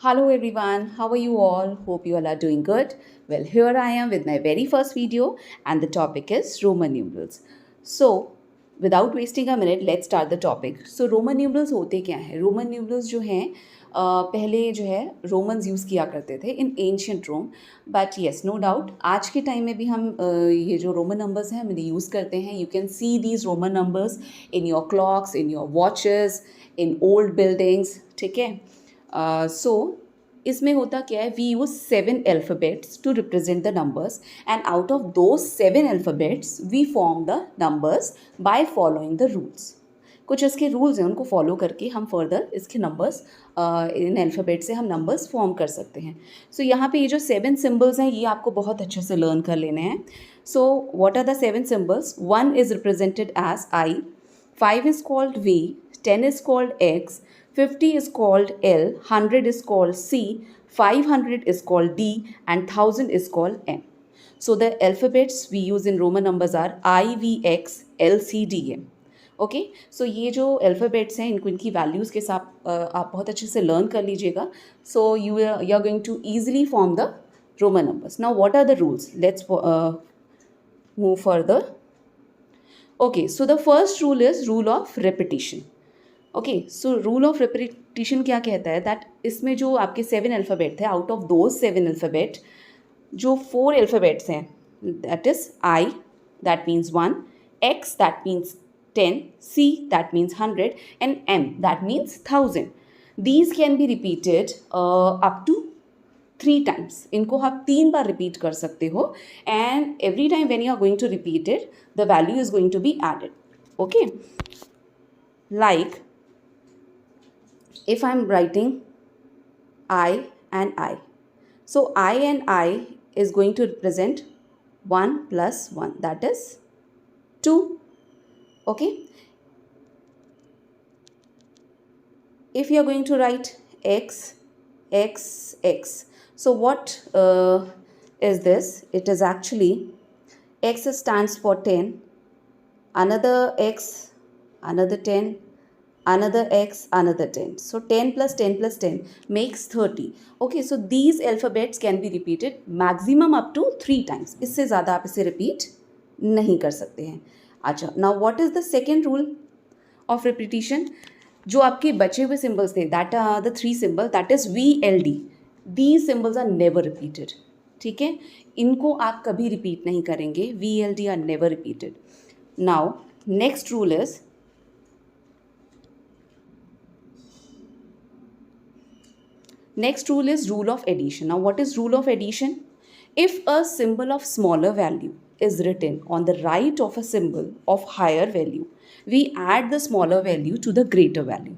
Hello everyone, how are you all? Hope you all are doing good. Well, here I am with my very first video and the topic is Roman numerals. So, without wasting a minute, let's start the topic. So, Roman numerals होते क्या हैं? Roman numerals जो हैं पहले जो है Romans use किया करते थे in ancient Rome but yes no doubt आज के टाइम में भी हम ये जो रोमन नंबर्स हैं हम इन्हें यूज़ करते हैं. You can see these Roman numbers in your clocks, in your watches, in old buildings. ठीक है. सो इसमें होता क्या है, we use 7 alphabets to represent the numbers and out of दो 7 alphabets we form the numbers by following the rules. कुछ इसके rules हैं, उनको फॉलो करके हम फर्दर इसके नंबर्स इन अल्फ़ाबेट से हम नंबर्स फॉर्म कर सकते हैं. सो यहाँ पे ये जो 7 सिम्बल्स हैं ये आपको बहुत अच्छे से लर्न कर लेने हैं. So what are the 7 symbols? 1 is represented as I, 5 is called V, 10 is called X, 50 is called L, 100 is called C, 500 is called D, and 1000 is called M. So the alphabets we use in Roman numbers are I, V, X, L, C, D, M. Okay. So ये जो alphabets हैं इनको इनकी values के साथ आप बहुत अच्छे से लर्न कर लीजिएगा. So you are going to easily form the Roman numbers. Now what are the rules? Let's move further. Okay, so the first rule is rule of repetition. Okay, so rule of repetition क्या कहता है? that इसमें जो आपके 7 alphabet थे, out of those 7 alphabet जो 4 alphabets हैं, that is I, that means 1, X, that means 10, C, that means 100, and M, that means 1000. These can be repeated up to 3 times. इनको आप 3 बार रिपीट कर सकते हो and every time when you are going to repeat it the value is going to be added. Okay, like if I'm writing I and I, so I and I is going to represent 1 plus 1, that is 2. Okay, if you are going to write X, X, X, so what is this? It is actually X stands for 10, another X, another 10, another X, another 10. So 10 plus 10 plus 10 makes 30. Okay, so these alphabets can be repeated maximum up to 3 times. इससे ज़्यादा आप इसे repeat नहीं कर सकते हैं. अच्छा, now what is the second rule of repetition? जो आपके बचे हुए सिम्बल्स थे, that are the 3 symbol, that is VLD. These symbols are never repeated. ठीक है, इनको आप कभी रिपीट नहीं करेंगे. VLD are never repeated. Now next rule is rule of addition. Now what is rule of addition? If a symbol of smaller value is written on the right of a symbol of higher value, we add the smaller value to the greater value.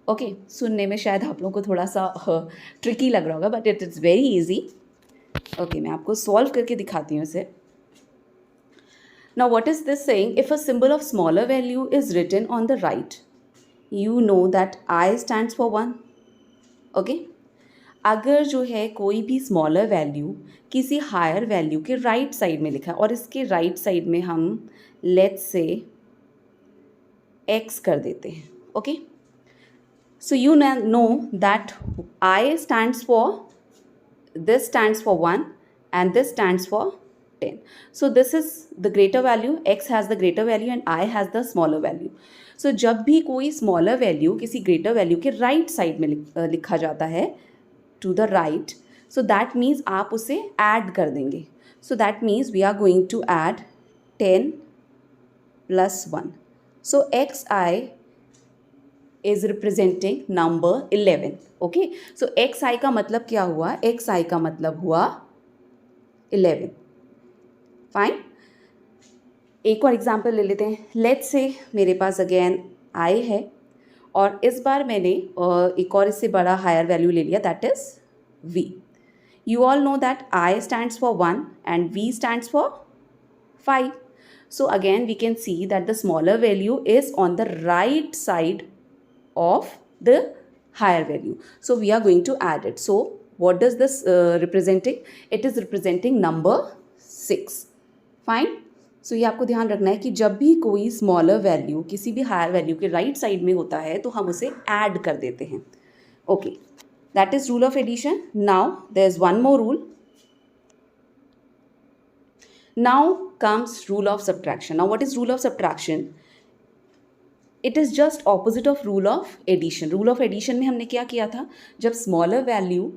Okay, सुनने में शायद आप लोगों को थोड़ा सा tricky लग रहा होगा but it is very easy. Okay, मैं आपको सॉल्व करके दिखाती हूँ इसे. Now what is this saying? If a symbol of smaller value is written on the right, you know that I stands for 1. Okay, अगर जो है कोई भी स्मॉलर वैल्यू किसी हायर वैल्यू के राइट साइड में लिखा है और इसके राइट साइड में हम लेट्स से x कर देते हैं. Okay, so you know that I stands for, this stands for 1 and this stands for 10. So this is the greater value, X has the greater value and I has the smaller value. So जब भी कोई smaller value किसी greater value के right side में लिखा जाता है to the right, so that means आप उसे add कर देंगे. So that means we are going to add 10 plus 1. So XI is representing number 11. Okay, so XI का मतलब क्या हुआ? XI का मतलब हुआ 11. फाइन, एक और एग्जाम्पल ले लेते हैं. लेट्स से मेरे पास अगेन I है और इस बार मैंने एक और इससे बड़ा हायर वैल्यू ले लिया, that is V. You all know that I stands for 1 and V stands for 5. So again we can see that the smaller value is on the right side of the higher value. So we are going to add it. So what does this representing? It is representing number 6. Fine. So ये आपको ध्यान रखना है कि जब भी कोई smaller value किसी भी हायर वैल्यू के राइट साइड में होता है तो हम उसे ऐड कर देते हैं. Okay, That is rule of addition. Now there's one more rule. Now comes rule of subtraction. Now what is rule of subtraction? It is just opposite of rule of addition. Rule of addition में हमने क्या किया था, जब smaller value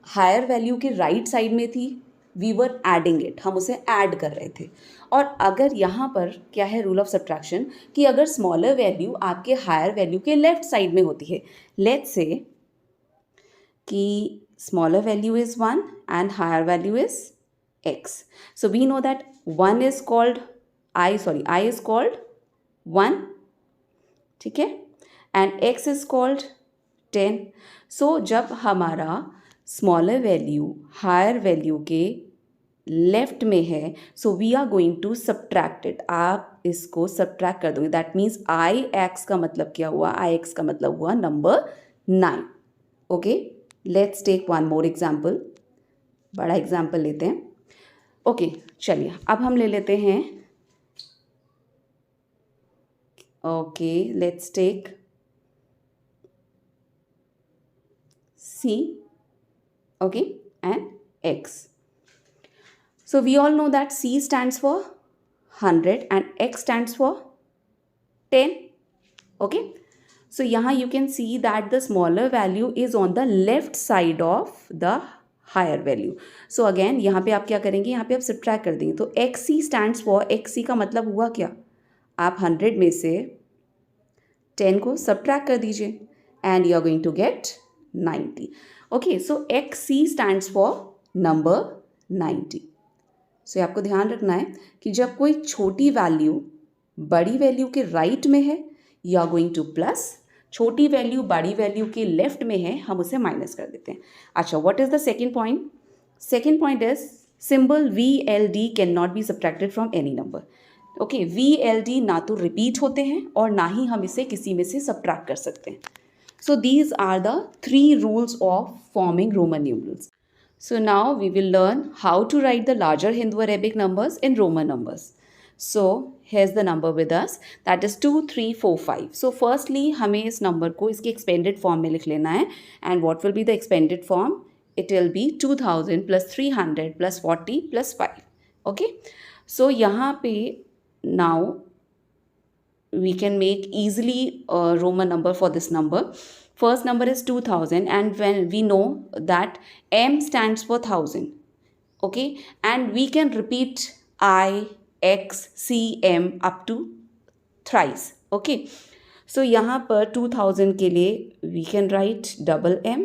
higher value के right side में थी, we were adding it, हम उसे ऐड कर रहे थे. और अगर यहाँ पर क्या है रूल ऑफ सब्ट्रैक्शन, कि अगर स्मॉलर वैल्यू आपके हायर वैल्यू के लेफ्ट साइड में होती है, लेट्स से कि smaller value is 1 and higher value is x. So we know that 1 is called I is called 1, ठीक है, and x is called 10. So जब हमारा स्मॉलर वैल्यू हायर वैल्यू के लेफ्ट में है, so we are going to subtract it. आप इसको subtract कर दोगे. दैट मीन्स आई एक्स का मतलब क्या हुआ, आई एक्स का मतलब हुआ number 9. Okay, let's take one more example. बड़ा एग्जाम्पल लेते हैं. ओके, चलिए अब हम ले लेते हैं. Okay, let's take C, okay, and x. So we all know that C stands for 100 and x stands for 10. Okay, so यहाँ you can see that the smaller value is on the left side of the higher value. So again यहाँ पे आप क्या करेंगे, यहाँ पे आप subtract कर देंगे. तो xc stands for, xc का मतलब हुआ क्या, आप 100 में से 10 को subtract कर दीजिए and you are going to get 90. Okay, so xc stands for number 90. So आपको ध्यान रखना है कि जब कोई छोटी वैल्यू बड़ी वैल्यू के राइट में है, you are going to plus, छोटी वैल्यू बड़ी वैल्यू के लेफ्ट में है, हम उसे माइनस कर देते हैं. अच्छा, what is the second point? Second point is symbol VLD can not be subtracted from any number. Okay, VLD ना तो रिपीट होते हैं और ना ही हम इसे किसी में से सब्ट्रैक्ट कर सकते हैं. So these are the 3 rules of forming Roman numerals. So now we will learn how to write the larger Hindu-Arabic numbers in Roman numbers. So here's the number with us, that is 2, 3, 4, 5. So firstly हमें इस number को इसकी expanded form में लिख लेना है. And what will be the expanded form? It will be 2000 plus 300 plus 40 plus 5. Okay. So यहाँ पे now we can make easily a Roman number for this number. First number is 2000 and when we know that M stands for 1000. Okay, and we can repeat I, X, C, M up to thrice. Okay, so यहाँ पर 2000 के लिए we can write double M.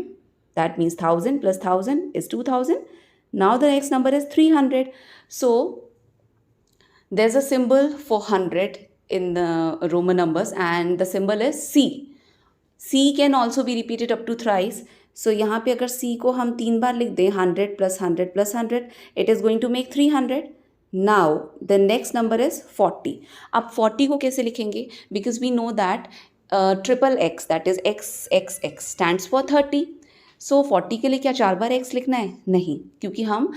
That means 1000 plus 1000 is 2000. Now the next number is 300. So there's a symbol for 100 in the Roman numbers and the symbol is C. C can also be repeated up to thrice. So यहाँ पे अगर C को हम 3 बार लिख दें, 100 plus 100 plus 100, it is going to make 300. Now the next number is 40. अब 40 को कैसे लिखेंगे? Because we know that triple x, that is x stands for 30. So 40 के लिए क्या 4 बार x लिखना है? नहीं, क्योंकि हम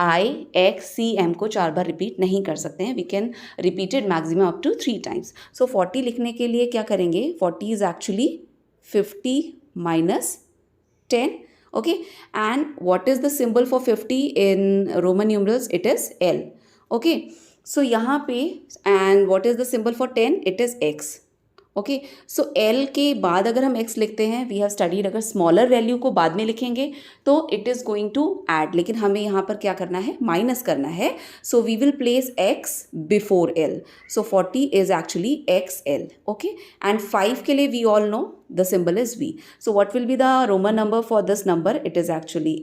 I, X, C, M को 4 बार रिपीट नहीं कर सकते हैं. We can repeat it maximum up to 3 times. So 40 लिखने के लिए क्या करेंगे? 40 is actually 50 minus 10. Okay, and what is the symbol for 50 in Roman numerals? It is L. Okay, so यहाँ पे and what is the symbol for 10? It is X. Okay, so L के बाद अगर हम X लिखते हैं, we have studied, अगर smaller value को बाद में लिखेंगे तो it is going to add, लेकिन हमें यहाँ पर क्या करना है? माइनस करना है. So we will place X before L. So 40 is actually XL. Okay, and 5 के लिए we all know the symbol is V. So what will be the Roman number for this number? It is actually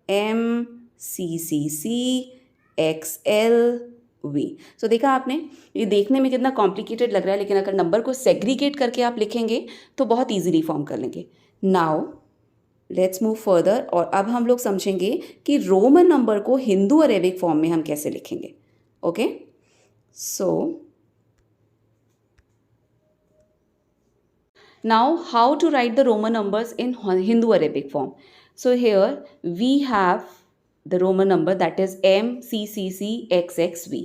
M CCC XL V. सो देखा आपने, ये देखने में कितना complicated लग रहा है, लेकिन अगर नंबर को सेग्रीगेट करके आप लिखेंगे तो बहुत ईजिली फॉर्म कर लेंगे. नाउ लेट्स मूव फर्दर, और अब हम लोग समझेंगे कि रोमन नंबर को हिंदू अरेबिक फॉर्म में हम कैसे लिखेंगे. Okay, so now how to write the Roman numbers in Hindu Arabic form. So here we have the Roman number, that is MCCCXXV.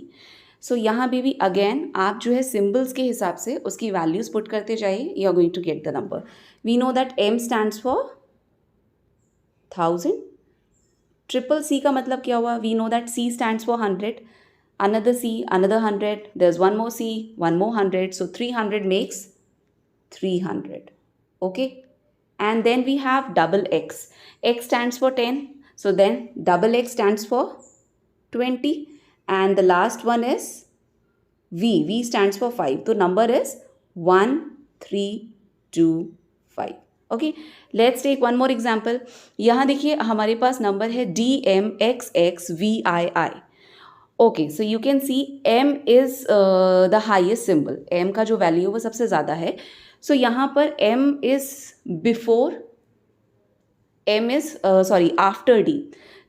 So यहाँ भी अगेन आप जो है सिम्बल्स के हिसाब से उसकी वैल्यूज़ पुट करते जाइए, you are going to get the number. We know that M stands for 1000. Triple C का मतलब क्या हुआ? We know that C stands for 100. Another C, another 100. There's one more C, one more 100. So 300 makes 300. Okay. And then we have double X. X stands for 10. So then double X stands for 20. And the last one is V. V stands for 5. So number is 1, 3, 2, 5. Okay. Let's take one more example. यहाँ देखिए हमारे पास number है DMXXVII. Okay, so you can C M is the highest symbol. M का जो value वो सबसे ज़्यादा है. सो यहाँ पर M is before, M is sorry after D.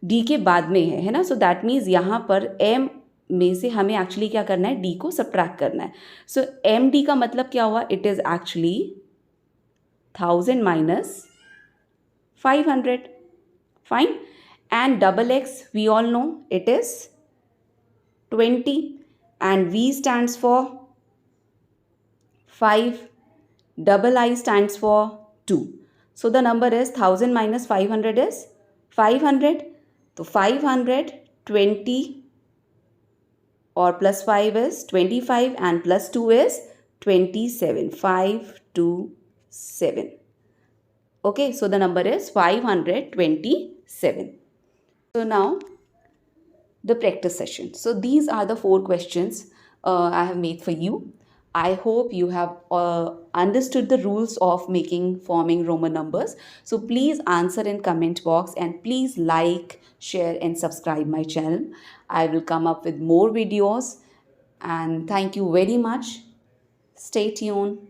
D के बाद में है ना. सो दैट मीन्स यहाँ पर M में से हमें एक्चुअली क्या करना है? D को सब्ट्रैक्ट करना है. सो MD का मतलब क्या हुआ? It is actually 1000 minus 500. Fine. And double X, we all know it is 20, and V stands for 5, double I stands for 2. So the number is 1000 minus 500 is 500. So 500, 20 or plus 5 is 25 and plus 2 is 27. 5, 2, 7. Okay, so the number is 527. So now the practice session. So these are the 4 questions I have made for you. I hope you have understood the rules of forming Roman numbers. So please answer in comment box, and please like, share and subscribe my channel. I will come up with more videos, and thank you very much. Stay tuned.